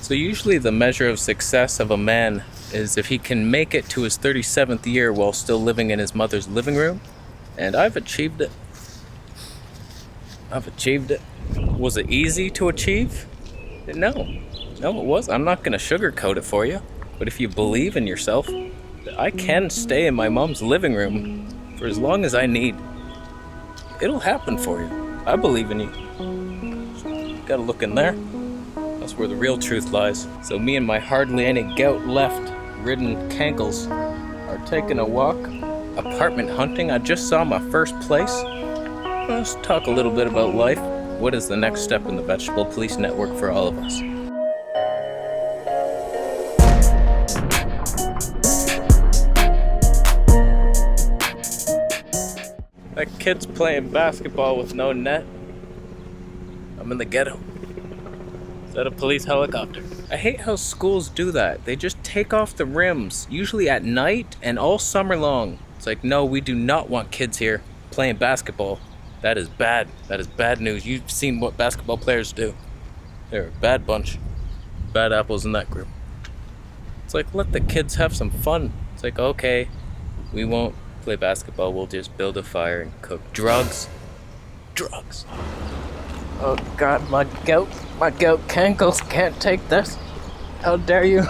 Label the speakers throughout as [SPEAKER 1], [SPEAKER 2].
[SPEAKER 1] So usually the measure of success of a man is if he can make it to his 37th year while still living in his mother's living room. And I've achieved it. Was it easy to achieve? No, it was. I'm not gonna sugarcoat it for you. But if you believe in yourself, I can stay in my mom's living room for as long as I need. It'll happen for you. I believe in you. Gotta look in there. That's where the real truth lies. So me and my hardly any gout left ridden cankles are taking a walk, apartment hunting. I just saw my first place. Let's talk a little bit about life. What is the next step in the Vegetable Police Network for all of us? That kid's playing basketball with no net. I'm in the ghetto. Is that a police helicopter? I hate how schools do that. They just take off the rims, usually at night and all summer long. It's like, no, we do not want kids here playing basketball. That is bad. That is bad news. You've seen what basketball players do. They're a bad bunch. Bad apples in that group. It's like, let the kids have some fun. It's like, okay, we won't play basketball. We'll just build a fire and cook. Drugs. Oh God, my goat cankles can't take this. How dare you?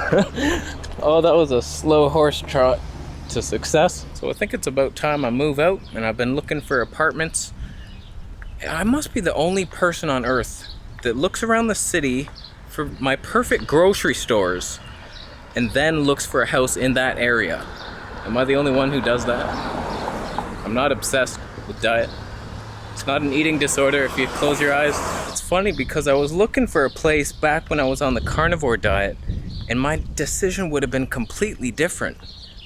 [SPEAKER 1] Oh, that was a slow horse trot to success. So I think it's about time I move out, and I've been looking for apartments. I must be the only person on earth that looks around the city for my perfect grocery stores and then looks for a house in that area. Am I the only one who does that? I'm not obsessed with diet. It's not an eating disorder if you close your eyes. It's funny because I was looking for a place back when I was on the carnivore diet, and my decision would have been completely different.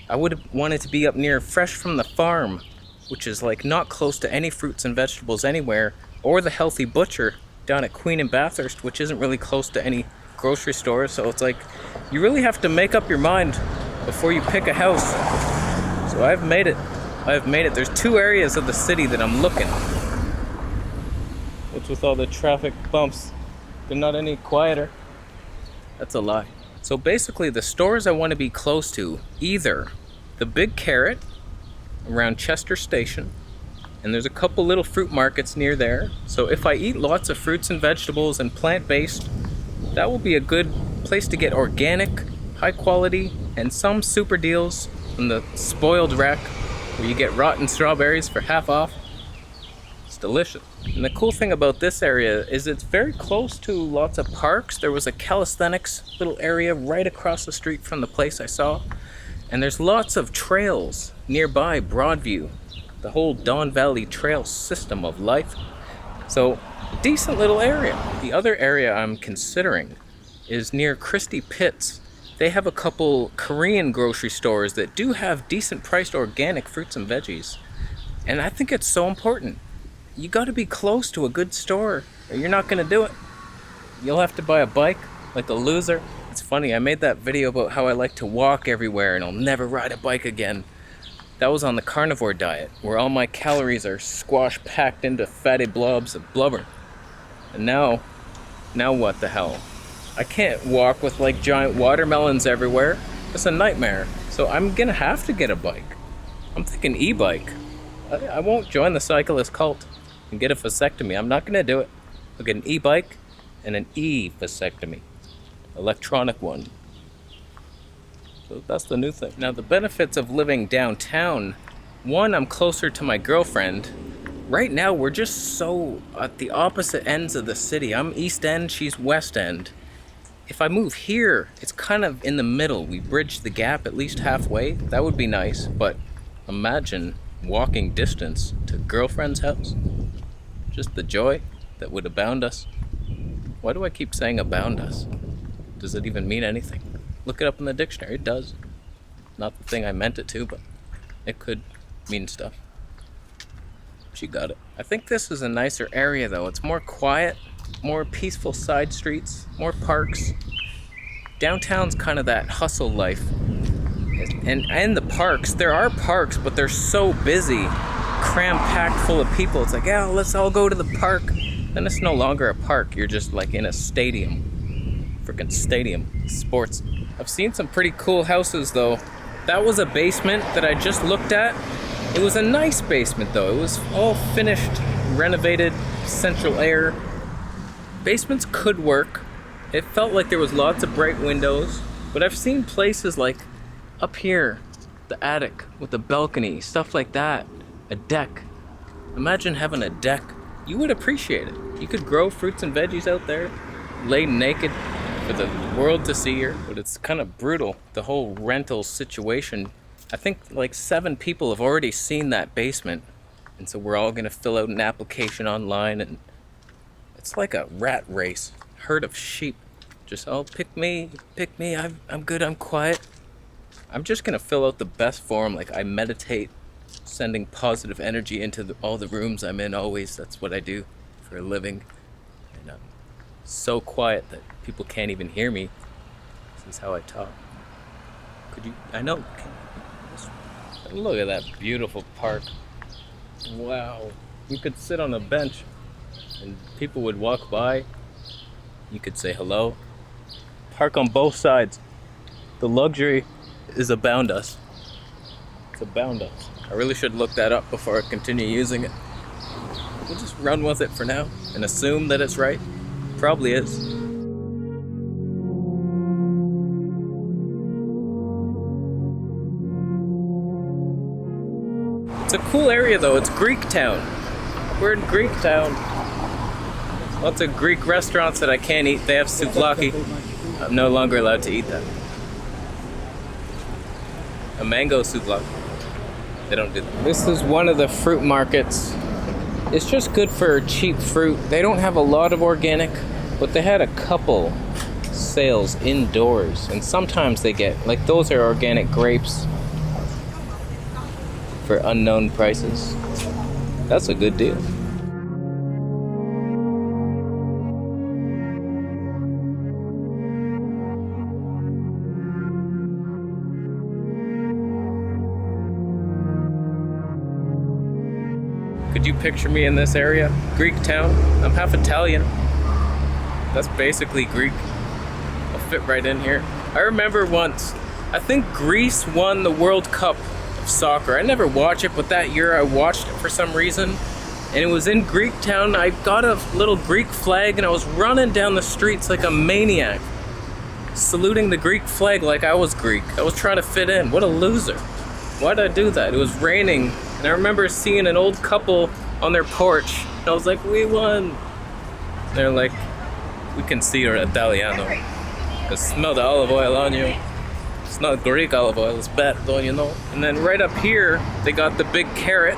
[SPEAKER 1] I would have wanted to be up near fresh from the farm, which is like not close to any fruits and vegetables anywhere, or the healthy butcher down at Queen and Bathurst, which isn't really close to any grocery stores. So it's like, you really have to make up your mind before you pick a house. So I've made it. There's 2 areas of the city that I'm looking. What's with all the traffic bumps? They're not any quieter. That's a lie. So basically the stores I want to be close to, either the Big Carrot around Chester Station, and there's a couple little fruit markets near there. So if I eat lots of fruits and vegetables and plant-based, that will be a good place to get organic, high quality, and some super deals from the Spoiled Rack, where you get rotten strawberries for half off. It's delicious. And the cool thing about this area is it's very close to lots of parks. There was a calisthenics little area right across the street from the place I saw. And there's lots of trails nearby Broadview, the whole Don Valley Trail system of life. So, decent little area. The other area I'm considering is near Christie Pitts. They have a couple Korean grocery stores that do have decent priced organic fruits and veggies. And I think it's so important. You gotta be close to a good store, or you're not gonna do it. You'll have to buy a bike like a loser. It's funny, I made that video about how I like to walk everywhere and I'll never ride a bike again. That was on the carnivore diet, where all my calories are squash packed into fatty blobs of blubber. And now what the hell? I can't walk with like giant watermelons everywhere. It's a nightmare. So I'm gonna have to get a bike. I'm thinking e-bike. I won't join the cyclist cult and get a vasectomy. I'm not gonna do it. I'll get an e-bike and an e-vasectomy. Electronic one. So that's the new thing. Now the benefits of living downtown. One, I'm closer to my girlfriend. Right now we're just so at the opposite ends of the city. I'm East End, she's West End. If I move here, it's kind of in the middle. We bridge the gap at least halfway. That would be nice, but imagine walking distance to girlfriend's house. Just the joy that would abound us. Why do I keep saying abound us? Does it even mean anything? Look it up in the dictionary. It does. Not the thing I meant it to, but it could mean stuff. She got it. I think this is a nicer area though. It's more quiet, more peaceful side streets, more parks. Downtown's kind of that hustle life. And the parks, there are parks, but they're so busy, cram-packed full of people. It's like, let's all go to the park. Then it's no longer a park. You're just like in a stadium freaking stadium. Sports. I've seen some pretty cool houses though. That was a basement that I just looked at. It was a nice basement though. It was all finished, renovated, central air. Basements could work. It felt like there was lots of bright windows, but I've seen places like up here, the attic with a balcony, stuff like that, a deck. Imagine having a deck. You would appreciate it. You could grow fruits and veggies out there, lay naked for the world to see here, but it's kind of brutal, the whole rental situation. I think like 7 people have already seen that basement, and so we're all gonna fill out an application online, and it's like a rat race, herd of sheep. Just, oh, pick me, I'm good, I'm quiet. I'm just gonna fill out the best form, like I meditate, sending positive energy into all the rooms I'm in always. That's what I do for a living. And I'm so quiet that people can't even hear me. This is how I talk. Could you, I know, look at that beautiful park. Wow. You could sit on a bench and people would walk by. You could say hello. Park on both sides. The luxury is abound us. It's abound us. I really should look that up before I continue using it. We'll just run with it for now and assume that it's right. Probably is. It's a cool area though. It's Greek town. We're in Greek town. Lots of Greek restaurants that I can't eat. They have souvlaki. I'm no longer allowed to eat that. A mango souvlaki. They don't do that. This is one of the fruit markets. It's just good for cheap fruit. They don't have a lot of organic, but they had a couple sales indoors. And sometimes they get, like those are organic grapes for unknown prices. That's a good deal. Could you picture me in this area? Greek town. I'm half Italian. That's basically Greek. I'll fit right in here. I remember once, I think Greece won the World Cup of soccer. I never watched it, but that year I watched it for some reason. And it was in Greek town. I got a little Greek flag and I was running down the streets like a maniac, saluting the Greek flag like I was Greek. I was trying to fit in. What a loser. Why did I do that? It was raining. And I remember seeing an old couple on their porch. And I was like, we won. And they're like, we can see you're Italiano. I smell the olive oil on you. It's not Greek olive oil, it's bad, don't you know? And then right up here, they got the big carrot.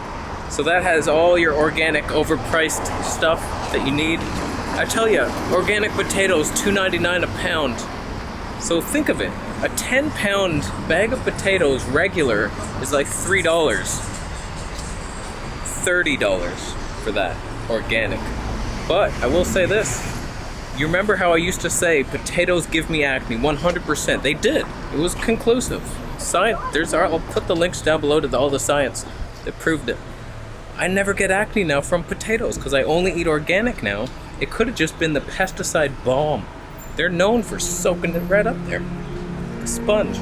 [SPEAKER 1] So that has all your organic, overpriced stuff that you need. I tell you, organic potatoes, $2.99 a pound. So think of it, a 10-pound bag of potatoes regular is like $3. $30 for that, organic. But I will say this, you remember how I used to say potatoes give me acne? 100%, they did. It was conclusive. Science, I'll put the links down below to all the science that proved it. I never get acne now from potatoes because I only eat organic now. It could have just been the pesticide bomb. They're known for soaking it right up there. A sponge.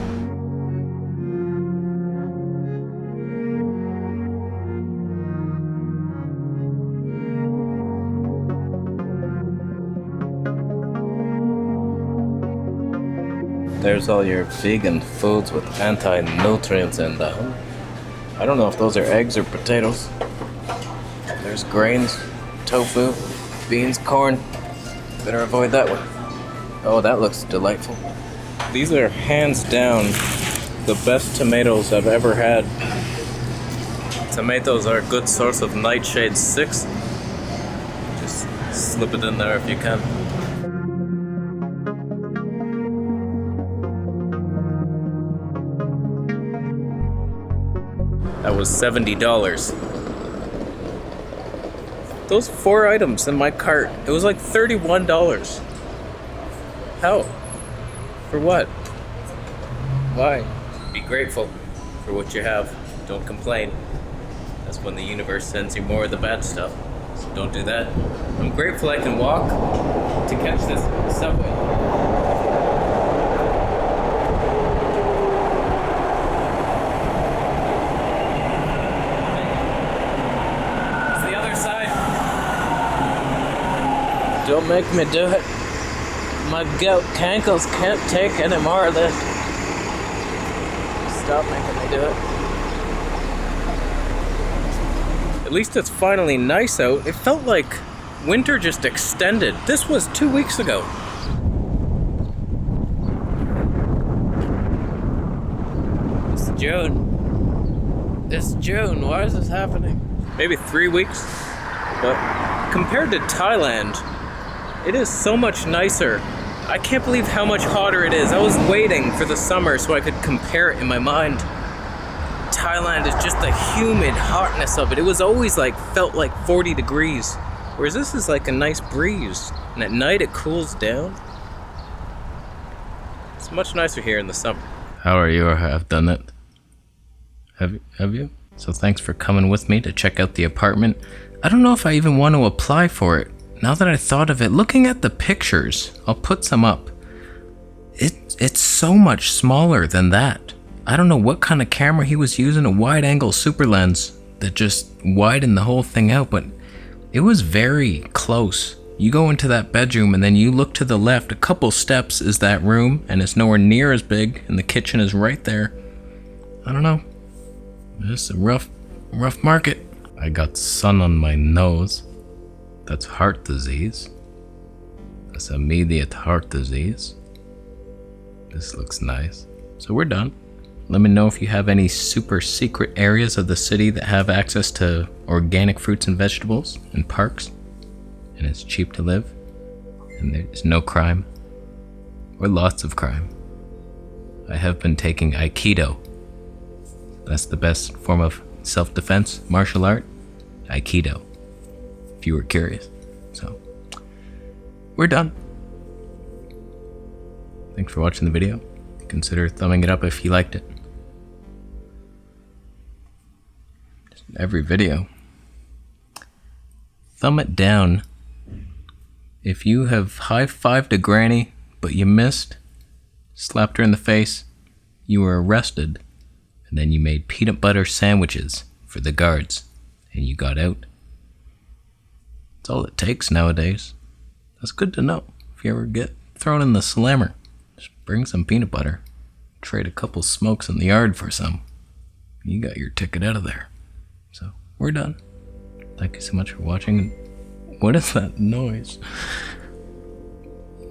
[SPEAKER 1] There's all your vegan foods with anti-nutrients in them. I don't know if those are eggs or potatoes. There's grains, tofu, beans, corn. Better avoid that one. Oh, that looks delightful. These are hands down the best tomatoes I've ever had. Tomatoes are a good source of Nightshade 6. Just slip it in there if you can. That was $70. Those 4 items in my cart, it was like $31. How? For what? Why? Be grateful for what you have. Don't complain. That's when the universe sends you more of the bad stuff. So don't do that. I'm grateful I can walk to catch this subway. Don't make me do it. My goat cankles can't take any more of this. Stop making me do it. At least it's finally nice out. It felt like winter just extended. This was 2 weeks ago. It's June. It's June. Why is this happening? Maybe 3 weeks. But compared to Thailand, it is so much nicer. I can't believe how much hotter it is. I was waiting for the summer so I could compare it in my mind. Thailand is just the humid hotness of it. It was always felt like 40 degrees. Whereas this is like a nice breeze. And at night it cools down. It's much nicer here in the summer. How are you? Or have done it? Have you? So thanks for coming with me to check out the apartment. I don't know if I even want to apply for it. Now that I thought of it, looking at the pictures, I'll put some up. It's so much smaller than that. I don't know what kind of camera he was using, a wide angle super lens that just widened the whole thing out, but it was very close. You go into that bedroom and then you look to the left, a couple steps is that room, and it's nowhere near as big, and the kitchen is right there. I don't know. It's a rough market. I got sun on my nose. That's heart disease. That's immediate heart disease. This looks nice. So we're done. Let me know if you have any super secret areas of the city that have access to organic fruits and vegetables and parks, and it's cheap to live, and there's no crime, or lots of crime. I have been taking Aikido. That's the best form of self-defense, martial art. Aikido, if you were curious. So, we're done. Thanks for watching the video. Consider thumbing it up if you liked it. Just every video. Thumb it down if you have high-fived a granny, but you missed, slapped her in the face, you were arrested, and then you made peanut butter sandwiches for the guards, and you got out. That's all it takes nowadays. That's good to know. If you ever get thrown in the slammer, just bring some peanut butter. Trade a couple smokes in the yard for some. You got your ticket out of there. So, we're done. Thank you so much for watching. What is that noise?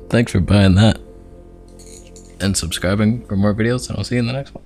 [SPEAKER 1] Thanks for buying that. And subscribing for more videos, and I'll see you in the next one.